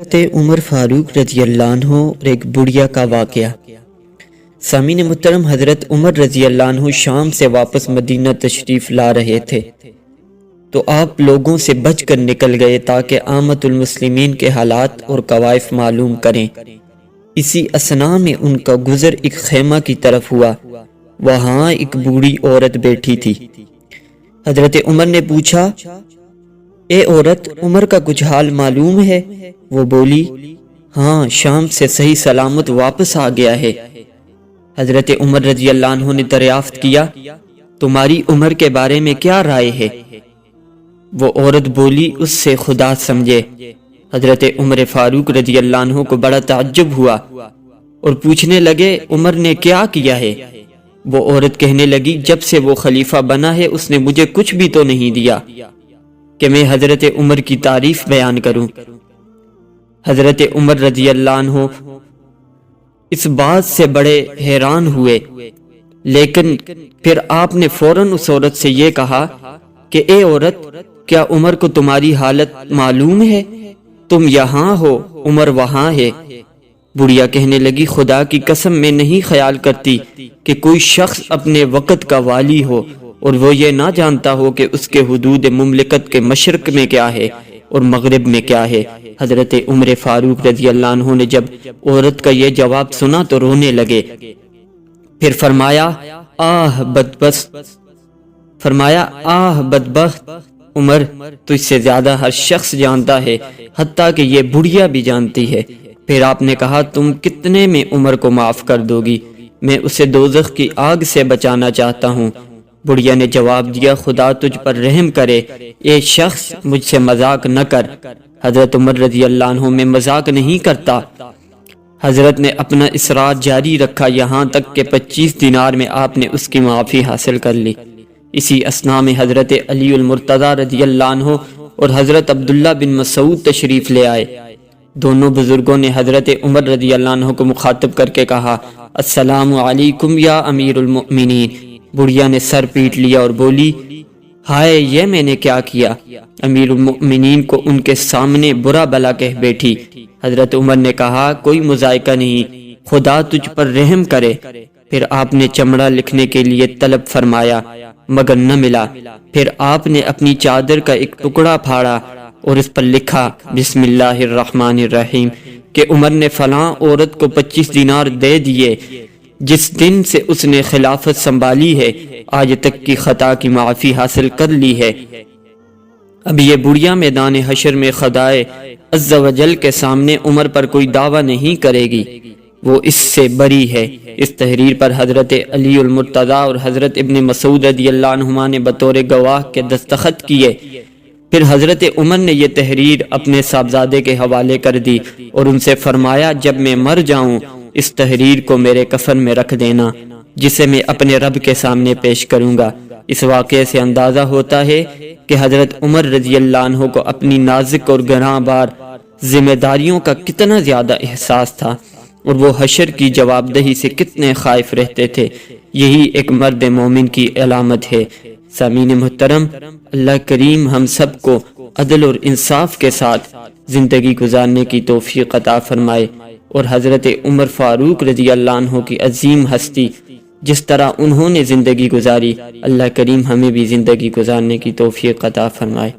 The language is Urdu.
حضرت عمر فاروق رضی اللہ عنہ اور ایک بڑھیا کا واقعہ۔ سامعین محترم، حضرت عمر رضی اللہ عنہ شام سے واپس مدینہ تشریف لا رہے تھے تو آپ لوگوں سے بچ کر نکل گئے تاکہ عامت المسلمین کے حالات اور کوائف معلوم کریں۔ اسی اثناء میں ان کا گزر ایک خیمہ کی طرف ہوا، وہاں ایک بوڑھی عورت بیٹھی تھی۔ حضرت عمر نے پوچھا، اے عورت، عمر کا کچھ حال معلوم ہے؟ وہ بولی، ہاں، شام سے صحیح سلامت واپس آ گیا ہے۔ حضرت عمر رضی اللہ عنہ نے دریافت کیا، تمہاری عمر کے بارے میں کیا رائے ہے؟ وہ عورت بولی، اس سے خدا سمجھے۔ حضرت عمر فاروق رضی اللہ عنہ کو بڑا تعجب ہوا اور پوچھنے لگے، عمر نے کیا کیا ہے؟ وہ عورت کہنے لگی، جب سے وہ خلیفہ بنا ہے اس نے مجھے کچھ بھی تو نہیں دیا کہ میں حضرت عمر کی تعریف بیان کروں۔ حضرت عمر رضی اللہ عنہ اس بات سے بڑے حیران ہوئے، لیکن پھر آپ نے فوراً اس عورت سے یہ کہا کہ اے عورت، کیا عمر کو تمہاری حالت معلوم ہے؟ تم یہاں ہو، عمر وہاں ہے۔ بڑھیا کہنے لگی، خدا کی قسم میں نہیں خیال کرتی کہ کوئی شخص اپنے وقت کا والی ہو اور وہ یہ نہ جانتا ہو کہ اس کے حدود مملکت کے مشرق میں کیا ہے اور مغرب میں کیا ہے۔ حضرت عمر فاروق رضی اللہ عنہ نے جب عورت کا یہ جواب سنا تو رونے لگے، پھر فرمایا، آہ بدبخت عمر، تجھ سے زیادہ ہر شخص جانتا ہے، حتیٰ کہ یہ بڑھیا بھی جانتی ہے۔ پھر آپ نے کہا، تم کتنے میں عمر کو معاف کر دو گی؟ میں اسے دوزخ کی آگ سے بچانا چاہتا ہوں۔ بڑھیا نے جواب دیا، خدا تجھ پر رحم کرے، اے شخص، مجھ سے مذاق نہ کر۔ حضرت عمر رضی اللہ عنہ میں مذاق نہیں کرتا۔ حضرت نے اپنا اصرار جاری رکھا، یہاں تک کہ 25 دینار میں آپ نے اس کی معافی حاصل کر لی۔ اسی اثناء میں حضرت علی المرتضی رضی اللہ عنہ اور حضرت عبداللہ بن مسعود تشریف لے آئے۔ دونوں بزرگوں نے حضرت عمر رضی اللہ عنہ کو مخاطب کر کے کہا، السلام علیکم یا امیر المؤمنین۔ بڑھیا نے سر پیٹ لیا اور بولی، ہائے، یہ میں نے کیا کیا؟ امیر المؤمنین کو ان کے سامنے برا بلا کہہ بیٹھی۔ حضرت عمر نے کہا، کوئی مذائقہ نہیں، خدا تجھ پر رحم کرے۔ پھر آپ نے چمڑا لکھنے کے لیے طلب فرمایا مگر نہ ملا۔ پھر آپ نے اپنی چادر کا ایک ٹکڑا پھاڑا اور اس پر لکھا، بسم اللہ الرحمن الرحیم، کہ عمر نے فلاں عورت کو 25 دینار دے دیے، جس دن سے اس نے خلافت سنبھالی ہے آج تک کی خطا کی معافی حاصل کر لی ہے۔ اب یہ بڑھیا میدان حشر میں خدائے عز و جل کے سامنے عمر پر کوئی دعویٰ نہیں کرے گی، وہ اس سے بری ہے۔ اس تحریر پر حضرت علی المرتضی اور حضرت ابن مسعود رضی اللہ عنہما نے بطور گواہ کے دستخط کیے۔ پھر حضرت عمر نے یہ تحریر اپنے صاحبزادے کے حوالے کر دی اور ان سے فرمایا، جب میں مر جاؤں اس تحریر کو میرے کفن میں رکھ دینا، جسے میں اپنے رب کے سامنے پیش کروں گا۔ اس واقعے سے اندازہ ہوتا ہے کہ حضرت عمر رضی اللہ عنہ کو اپنی نازک اور گراں بار ذمہ داریوں کا کتنا زیادہ احساس تھا اور وہ حشر کی جواب دہی سے کتنے خائف رہتے تھے۔ یہی ایک مرد مومن کی علامت ہے۔ سامعین محترم، اللہ کریم ہم سب کو عدل اور انصاف کے ساتھ زندگی گزارنے کی توفیق عطا فرمائے اور حضرت عمر فاروق رضی اللہ عنہ کی عظیم ہستی جس طرح انہوں نے زندگی گزاری، اللہ کریم ہمیں بھی زندگی گزارنے کی توفیق عطا فرمائے۔